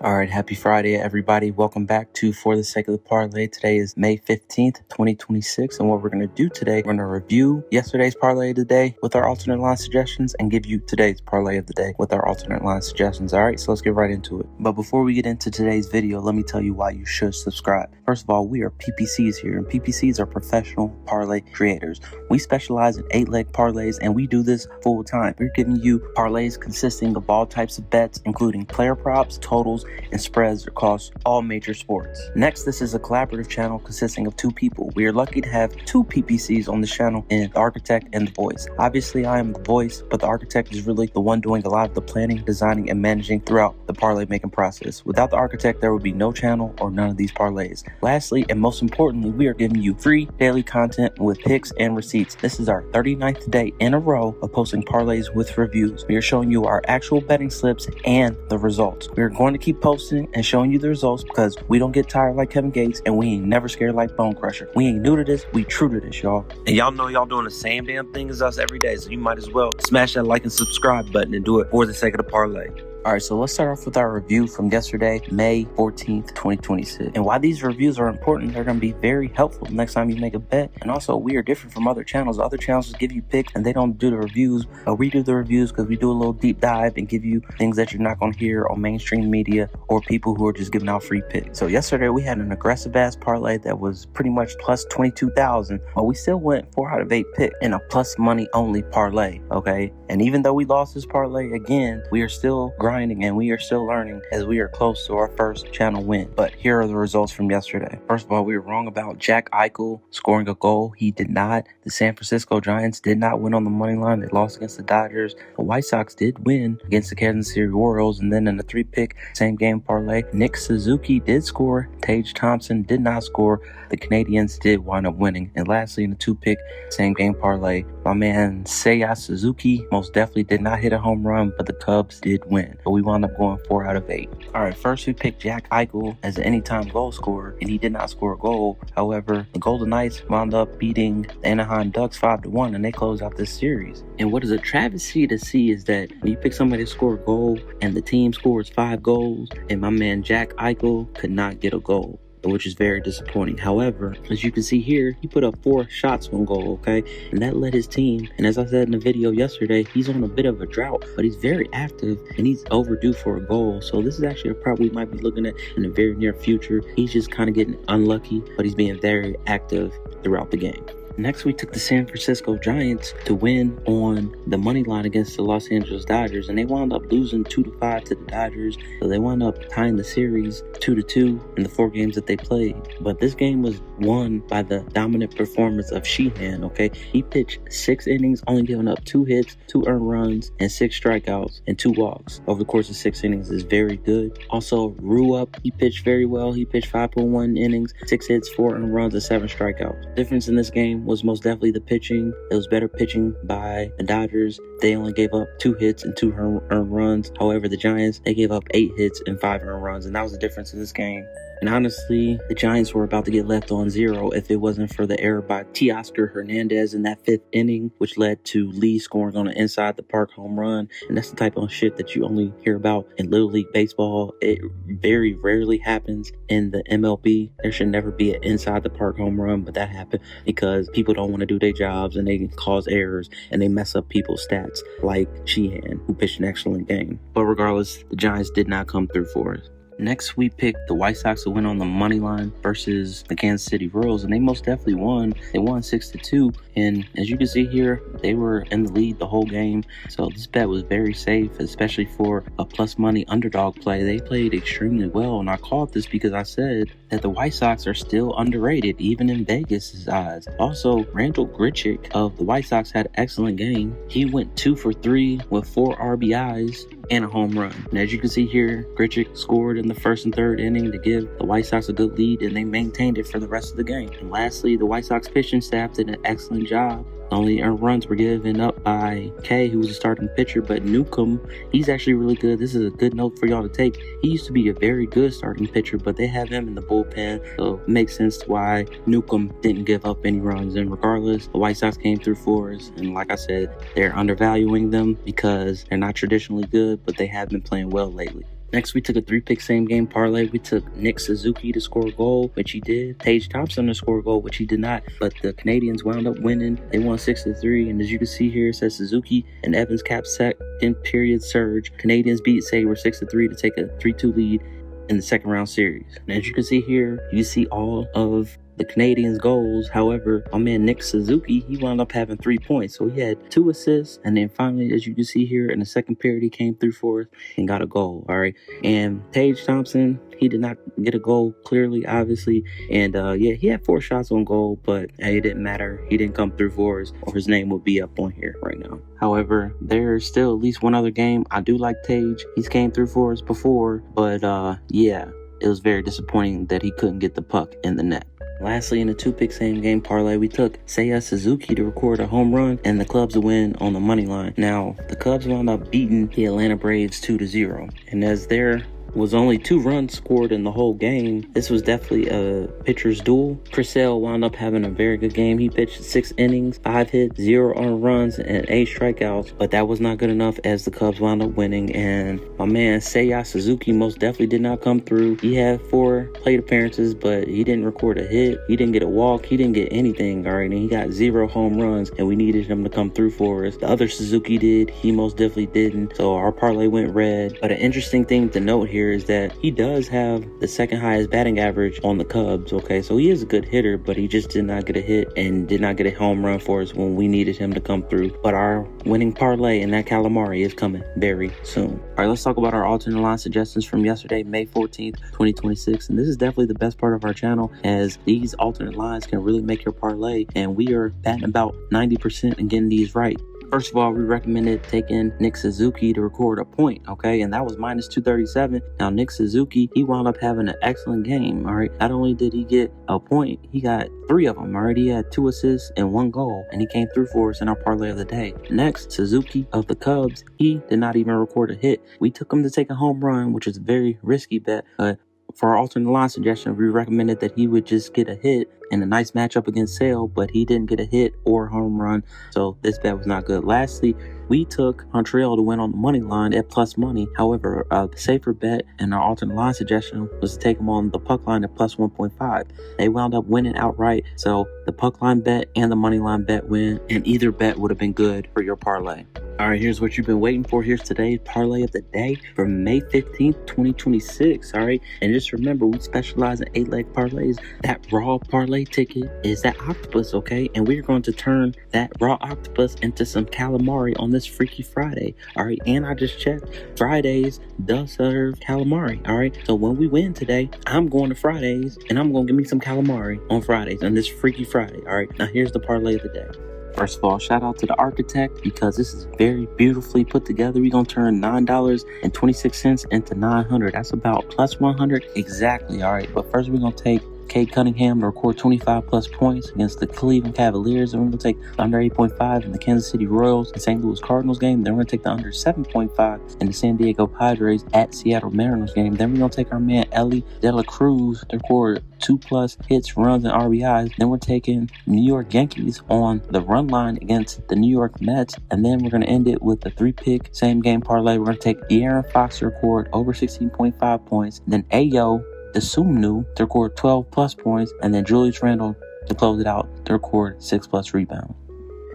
All right, happy Friday, everybody. Welcome back to For the Sake of the Parlay. Today is May 15th, 2026, and what we're going to do today, we're going to review yesterday's parlay of the day with our alternate line suggestions and give you today's parlay of the day with our alternate line suggestions. All right, so let's get right into it. But before we get into today's video, let me tell you why you should subscribe. First of all, we are PPCs here, and PPCs are professional parlay creators. We specialize in 8-leg parlays, and we do this full time. We're giving you parlays consisting of all types of bets, including player props, totals, and spreads across all major sports. Next, this is a collaborative channel consisting of two people. We are lucky to have two PPCs on this channel, and the architect and the voice. Obviously, I am the voice, but the architect is really the one doing a lot of the planning, designing, and managing throughout the parlay making process. Without the architect, there would be no channel or none of these parlays. Lastly, and most importantly, we are giving you free daily content with picks and receipts. This is our 39th day in a row of posting parlays with reviews. We are showing you our actual betting slips and the results. We are going to keep posting and showing you the results because we don't get tired like Kevin Gates, and we ain't never scared like Bone Crusher. We ain't new to this, we true to this, y'all. And y'all know y'all doing the same damn thing as us every day, so you might as well smash that like and subscribe button and do it for the sake of the parlay. All right, so let's start off with our review from yesterday, May 14th, 2026. And why these reviews are important, they're going to be very helpful next time you make a bet. And also, we are different from other channels. Other channels just give you picks and they don't do the reviews. We do the reviews because we do a little deep dive and give you things that you're not going to hear on mainstream media or people who are just giving out free picks. So yesterday, we had an aggressive-ass parlay that was pretty much plus 22,000, but we still went 4 out of 8 picks in a plus money only parlay, okay? And even though we lost this parlay again, we are still grinding and we are still learning as we are close to our first channel win. But here are the results from yesterday. First of all, we were wrong about Jack Eichel scoring a goal. He did not. The San Francisco Giants did not win on the money line. They lost against the Dodgers. The White Sox did win against the Kansas City Royals. And then in the 3-pick same game parlay, Nick Suzuki did score. Tage Thompson did not score. The Canadians did wind up winning. And lastly, in the 2-pick same game parlay, my man Seiya Suzuki most definitely did not hit a home run, but the Cubs did win. But we wound up going 4 out of 8. All right, first we picked Jack Eichel as an anytime goal scorer, and he did not score a goal. However, the Golden Knights wound up beating the Anaheim Ducks 5-1, and they closed out this series. And what is a travesty to see is that when you pick somebody to score a goal, and the team scores 5 goals, and my man Jack Eichel could not get a goal, which is very disappointing. However, as you can see here, he put up 4 shots on goal, okay? And that led his team. And as I said in the video yesterday, he's on a bit of a drought, but he's very active and he's overdue for a goal. So this is actually a prop we might be looking at in the very near future. He's just kind of getting unlucky, but he's being very active throughout the game. Next, we took the San Francisco Giants to win on the money line against the Los Angeles Dodgers, and they wound up losing 2-5 to the Dodgers. So they wound up tying the series 2-2 in the 4 games that they played. But this game was won by the dominant performance of Sheehan, okay? He pitched 6 innings, only giving up 2 hits, 2 earned runs, and 6 strikeouts, and 2 walks. Over the course of 6 innings is very good. Also, Rupp, he pitched very well. He pitched 5.1 innings, 6 hits, 4 earned runs, and 7 strikeouts. The difference in this game was most definitely the pitching. It was better pitching by the Dodgers. They only gave up 2 hits and 2 earned runs. However, the Giants, they gave up 8 hits and 5 earned runs, and that was the difference in this game. And honestly, the Giants were about to get left on 0 if it wasn't for the error by Teoscar Hernandez in that 5th inning, which led to Lee scoring on an inside the park home run. And that's the type of shit that you only hear about in Little League Baseball. It very rarely happens in the MLB. There should never be an inside the park home run, but that happened because people don't want to do their jobs and they cause errors and they mess up people's stats, like Sheehan, who pitched an excellent game. But regardless, the Giants did not come through for us. Next, we picked the White Sox to win on the money line versus the Kansas City Royals, and they most definitely won. They won 6-2, and as you can see here, they were in the lead the whole game. So this bet was very safe, especially for a plus money underdog play. They played extremely well, and I called this because I said that the White Sox are still underrated, even in Vegas' eyes. Also, Randall Grichuk of the White Sox had an excellent game. He went 2 for 3 with 4 RBIs and a home run. And as you can see here, Grichuk scored in the 1st and 3rd inning to give the White Sox a good lead, and they maintained it for the rest of the game. And lastly, the White Sox pitching staff did an excellent job. Only earned runs were given up by Kay, who was a starting pitcher, but Newcomb, he's actually really good. This is a good note for y'all to take. He used to be a very good starting pitcher, but they have him in the bullpen, so it makes sense why Newcomb didn't give up any runs. And regardless, the White Sox came through for us, and like I said, they're undervaluing them because they're not traditionally good, but they have been playing well lately. Next, we took a 3-pick same game parlay. We took Nick Suzuki to score a goal, which he did. Tage Thompson to score a goal, which he did not. But the Canadians wound up winning. They won 6-3. And as you can see here, it says Suzuki and Evans cap second period surge. Canadians beat Sabre 6-3 to take a 3-2 lead in the second round series. And as you can see here, you see all of the Canadians' goals. However, my man Nick Suzuki, he wound up having 3 points. So he had 2 assists. And then finally, as you can see here, in the second period, he came through for us and got a goal. All right. And Tage Thompson, he did not get a goal, clearly, obviously. And yeah, he had 4 shots on goal, but it didn't matter. He didn't come through for us, or his name would be up on here right now. However, there's still at least one other game. I do like Tage. He's came through for us before, but yeah, it was very disappointing that he couldn't get the puck in the net. Lastly, in the 2-pick same game parlay, we took Seiya Suzuki to record a home run and the Cubs to win on the money line. Now, the Cubs wound up beating the Atlanta Braves 2-0. And as there was only 2 runs scored in the whole game, this was definitely a pitcher's duel. Chris Sale wound up having a very good game. He pitched 6 innings, 5 hits, 0 earned runs, and 8 strikeouts, but that was not good enough as the Cubs wound up winning. And my man Seiya Suzuki most definitely did not come through. He had 4 plate appearances, but he didn't record a hit. He didn't get a walk. He didn't get anything. All right, and he got 0 home runs, and we needed him to come through for us. The other Suzuki did. He most definitely didn't. So our parlay went red. But an interesting thing to note here is that he does have the second highest batting average on the Cubs. Okay, so he is a good hitter, but he just did not get a hit and did not get a home run for us when we needed him to come through. But our winning parlay in that calamari is coming very soon. All right, let's talk about our alternate line suggestions from yesterday, May 14th, 2026. And this is definitely the best part of our channel, as these alternate lines can really make your parlay, and we are batting about 90% and getting these right. First of all, we recommended taking Nick Suzuki to record a point, okay? And that was minus 237. Now, Nick Suzuki, he wound up having an excellent game, all right? Not only did he get a point, he got 3 of them, all right? He had 2 assists and 1 goal, and he came through for us in our parlay of the day. Next, Suzuki of the Cubs, he did not even record a hit. We took him to take a home run, which is a very risky bet, but for our alternate line suggestion, we recommended that he would just get a hit in a nice matchup against Sale, but he didn't get a hit or a home run, so this bet was not good. Lastly, we took Montreal to win on the money line at plus money. However, the safer bet and our alternate line suggestion was to take them on the puck line at plus 1.5. They wound up winning outright, so the puck line bet and the money line bet win, and either bet would have been good for your parlay. All right, here's what you've been waiting for. Here's today's parlay of the day for May 15th, 2026. All right, and just remember, we specialize in 8-leg parlays. That raw parlay ticket is that octopus, okay? And we're going to turn that raw octopus into some calamari on this Freaky Friday. All right, and I just checked, Fridays does serve calamari. All right, so when we win today, I'm going to Fridays and I'm going to give me some calamari on Fridays on this Freaky Friday. All right, now here's the parlay of the day. First of all, shout out to the architect, because this is very beautifully put together. We're going to turn $9.26 into $900. That's about plus 100 exactly. All right, but first we're going to take Cade Cunningham to record 25 plus points against the Cleveland Cavaliers. And we're going to take the under 8.5 in the Kansas City Royals and St. Louis Cardinals game. Then we're going to take the under 7.5 in the San Diego Padres at Seattle Mariners game. Then we're going to take our man Ellie De La Cruz to record 2 plus hits, runs, and RBIs. Then we're taking New York Yankees on the run line against the New York Mets. And then we're going to end it with a 3-pick same game parlay. We're going to take De'Aaron Fox to record over 16.5 points. Then Ayo the Sumnu to record 12 plus points, and then Julius Randle to close it out to record 6 plus rebounds.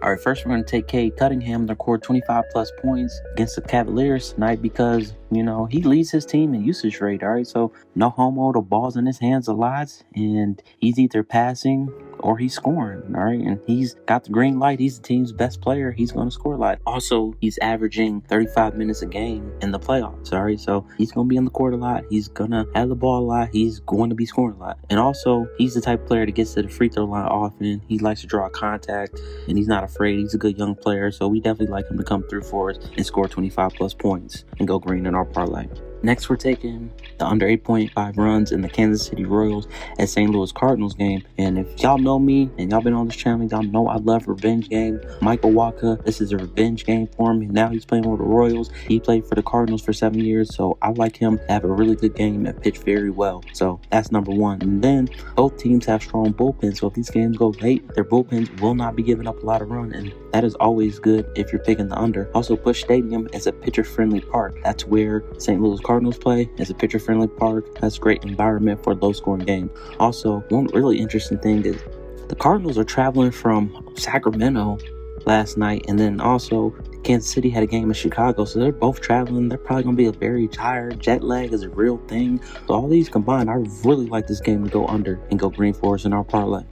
All right, first we're going to take Cade Cunningham to record 25 plus points against the Cavaliers tonight, because, you know, he leads his team in usage rate. All right, so no homo, the ball's in his hands a lot, and he's either passing or he's scoring. All right, and he's got the green light. He's the team's best player. He's going to score a lot. Also, he's averaging 35 minutes a game in the playoffs. All right, so he's going to be on the court a lot. He's going to have the ball a lot. He's going to be scoring a lot. And also, he's the type of player that gets to the free throw line often. He likes to draw contact, and he's not afraid. He's a good young player, so we definitely like him to come through for us and score 25 plus points and go green in our parlay. Next, we're taking the under 8.5 runs in the Kansas City Royals at St. Louis Cardinals game. And if y'all know me and y'all been on this channel, y'all know I love revenge game. Michael Wacha, this is a revenge game for him. Now he's playing with the Royals. He played for the Cardinals for 7 years, so I like him to have a really good game and pitch very well. So that's number one. And then both teams have strong bullpens, so if these games go late, their bullpens will not be giving up a lot of run, and that is always good if you're picking the under. Also, Busch Stadium is a pitcher-friendly park. That's where St. Louis Cardinals play. It's a pitcher-friendly park. Has great environment for a low-scoring game. Also, one really interesting thing is the Cardinals are traveling from Sacramento last night, and then also Kansas City had a game in Chicago, so they're both traveling. They're probably going to be a very tired. Jet lag is a real thing. So all these combined, I really like this game to go under and go green for us in our parlay.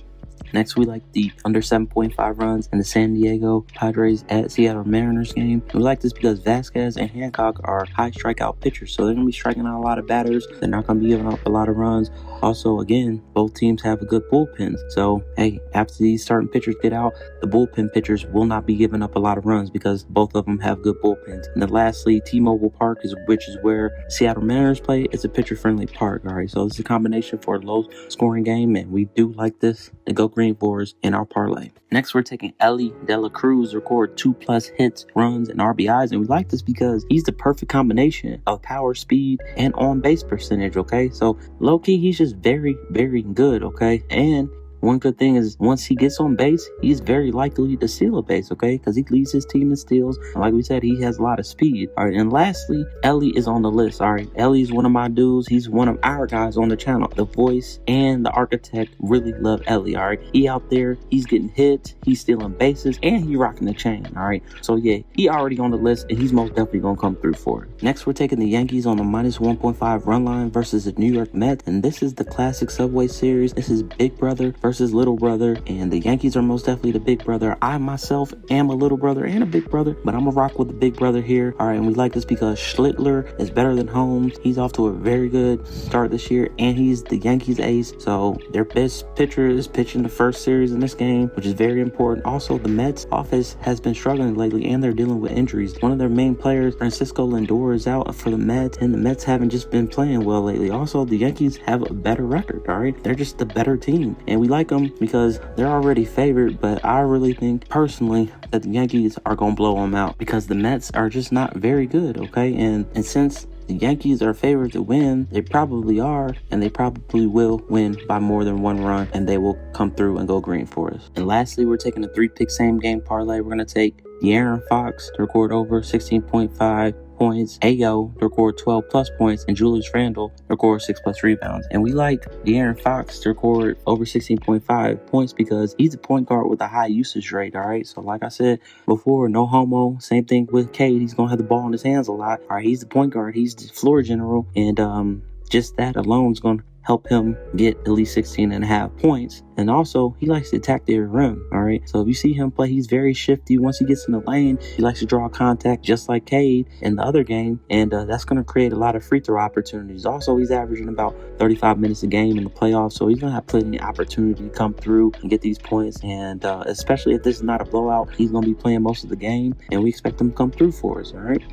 Next, we like the under 7.5 runs in the San Diego Padres at Seattle Mariners game. We like this because Vasquez and Hancock are high strikeout pitchers, so they're going to be striking out a lot of batters. They're not going to be giving up a lot of runs. Also, again, both teams have a good bullpen. So, hey, after these starting pitchers get out, the bullpen pitchers will not be giving up a lot of runs because both of them have good bullpens. And then lastly, T-Mobile Park, which is where Seattle Mariners play. It's a pitcher-friendly park, all right? So this is a combination for a low-scoring game, and we do like this to go green for us in our parlay. Next, we're taking Elly De La Cruz, record 2+ hits, runs, and RBIs. And we like this because he's the perfect combination of power, speed, and on-base percentage, okay? So, low-key, he's just very, very good, okay? And one good thing is once he gets on base, he's very likely to steal a base, okay? Because he leads his team in steals. And like we said, he has a lot of speed. All right, and lastly, Elly is on the list, all right? Elly's one of my dudes. He's one of our guys on the channel. The voice and the architect really love Elly, all right? He out there, he's getting hits, he's stealing bases, and he rocking the chain, all right? So, yeah, he already on the list, and he's most definitely going to come through for it. Next, we're taking the Yankees on a -1.5 run line versus the New York Mets, and this is the classic Subway Series. This is Big Brother versus Little Brother, and the Yankees are most definitely the big brother. I myself am a little brother and a big brother, but I'm gonna rock with the big brother here. All right, and we like this because Schlittler is better than Holmes. He's off to a very good start this year, and he's the Yankees ace, so their best pitcher is pitching the first series in this game, which is very important. Also, the Mets office has been struggling lately, and they're dealing with injuries. One of their main players, Francisco Lindor, is out for the Mets, and the Mets haven't just been playing well lately. Also, the Yankees have a better record, all right? They're just the better team, and we like them because they're already favored, but I really think personally that the Yankees are going to blow them out because the Mets are just not very good, okay? And since the Yankees are favored to win, they probably are, and they probably will win by more than one run, and they will come through and go green for us. And lastly, we're taking a 3-pick same game parlay. We're going to take De'Aaron Fox to record over 16.5 points, Ayo to record 12+ points, and Julius Randle to record 6+ rebounds. And we like De'Aaron Fox to record over 16.5 points because he's a point guard with a high usage rate, all right? So like I said before, no homo. Same thing with Cade. He's going to have the ball in his hands a lot. All right, he's the point guard. He's the floor general. And just that alone is going to help him get at least 16.5 points. And also, he likes to attack the rim, all right? So if you see him play, he's very shifty. Once he gets in the lane, he likes to draw contact just like Cade in the other game. And that's going to create a lot of free throw opportunities. Also, he's averaging about 35 minutes a game in the playoffs. So he's going to have plenty of opportunity to come through and get these points. And especially if this is not a blowout, he's going to be playing most of the game. And we expect him to come through for us, all right?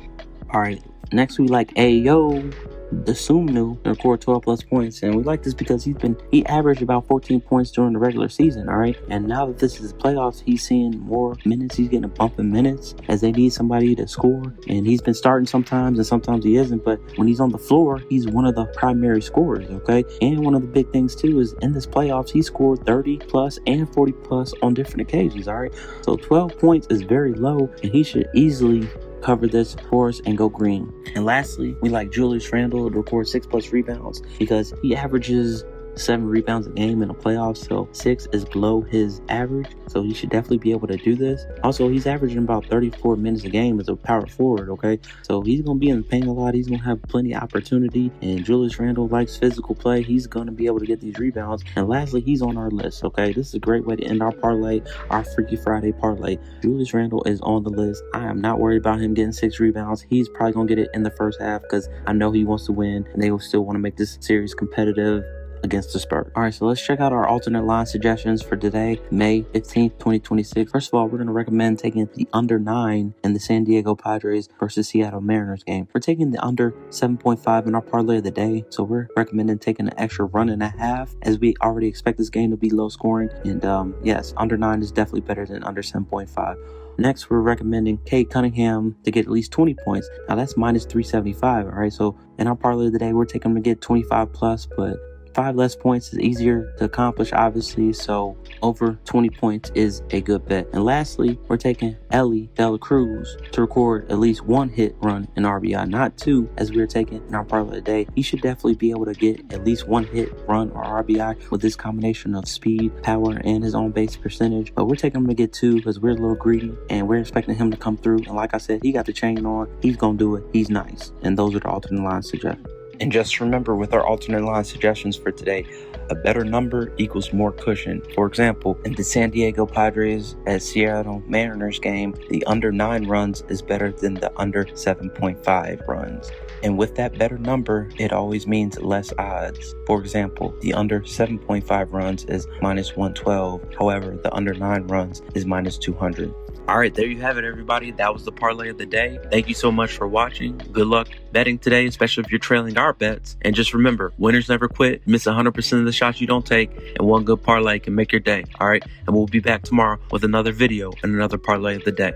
All right. Next, we like Ayo the Sumnu to record 12+ points, and we like this because he averaged about 14 points during the regular season, all right? And now that this is playoffs, he's seeing more minutes. He's getting a bump in minutes as they need somebody to score, and he's been starting sometimes and sometimes he isn't, but when he's on the floor, he's one of the primary scorers, okay? And one of the big things too is in this playoffs, he scored 30+ and 40+ on different occasions, all right? So 12 points is very low, and he should easily cover this for us and go green. And lastly, we like Julius Randle to record 6+ rebounds because he averages 7 rebounds a game in the playoffs, so 6 is below his average, so he should definitely be able to do this. Also, he's averaging about 34 minutes a game as a power forward, okay? So he's going to be in the paint a lot. He's going to have plenty of opportunity, and Julius Randle likes physical play. He's going to be able to get these rebounds. And lastly, he's on our list, okay? This is a great way to end our parlay, our Freaky Friday parlay. Julius Randle is on the list. I am not worried about him getting 6 rebounds. He's probably going to get it in the first half because I know he wants to win, and they will still want to make this series competitive against the Spurs. All right, so let's check out our alternate line suggestions for today, May 15th, 2026. First of all, we're going to recommend taking the under 9 in the San Diego Padres versus Seattle Mariners game. We're taking the under 7.5 in our parlay of the day, so we're recommending taking an extra run and a half as we already expect this game to be low scoring. And yes, under 9 is definitely better than under 7.5. Next, we're recommending Cade Cunningham to get at least 20 points. Now, that's -375, all right? So in our parlay of the day, we're taking him to get 25+, but 5 less points is easier to accomplish, obviously, so over 20 points is a good bet. And lastly, we're taking Ellie De La Cruz to record at least 1 hit run in RBI, not 2 as we were taking in our parlay today. He should definitely be able to get at least 1 hit run or RBI with this combination of speed, power, and his on base percentage. But we're taking him to get 2 because we're a little greedy and we're expecting him to come through. And like I said, he got the chain on. He's going to do it. He's nice. And those are the alternate line suggestions. And just remember, with our alternate line suggestions for today, a better number equals more cushion. For example, in the San Diego Padres at Seattle Mariners game, the under 9 runs is better than the under 7.5 runs. And with that better number, it always means less odds. For example, the under 7.5 runs is minus 112. However, the under 9 runs is minus 200. All right, there you have it, everybody. That was the parlay of the day. Thank you so much for watching. Good luck betting today, especially if you're trailing our bets. And just remember, winners never quit. Miss 100% of the shots you don't take, and one good parlay can make your day. All right, and we'll be back tomorrow with another video and another parlay of the day.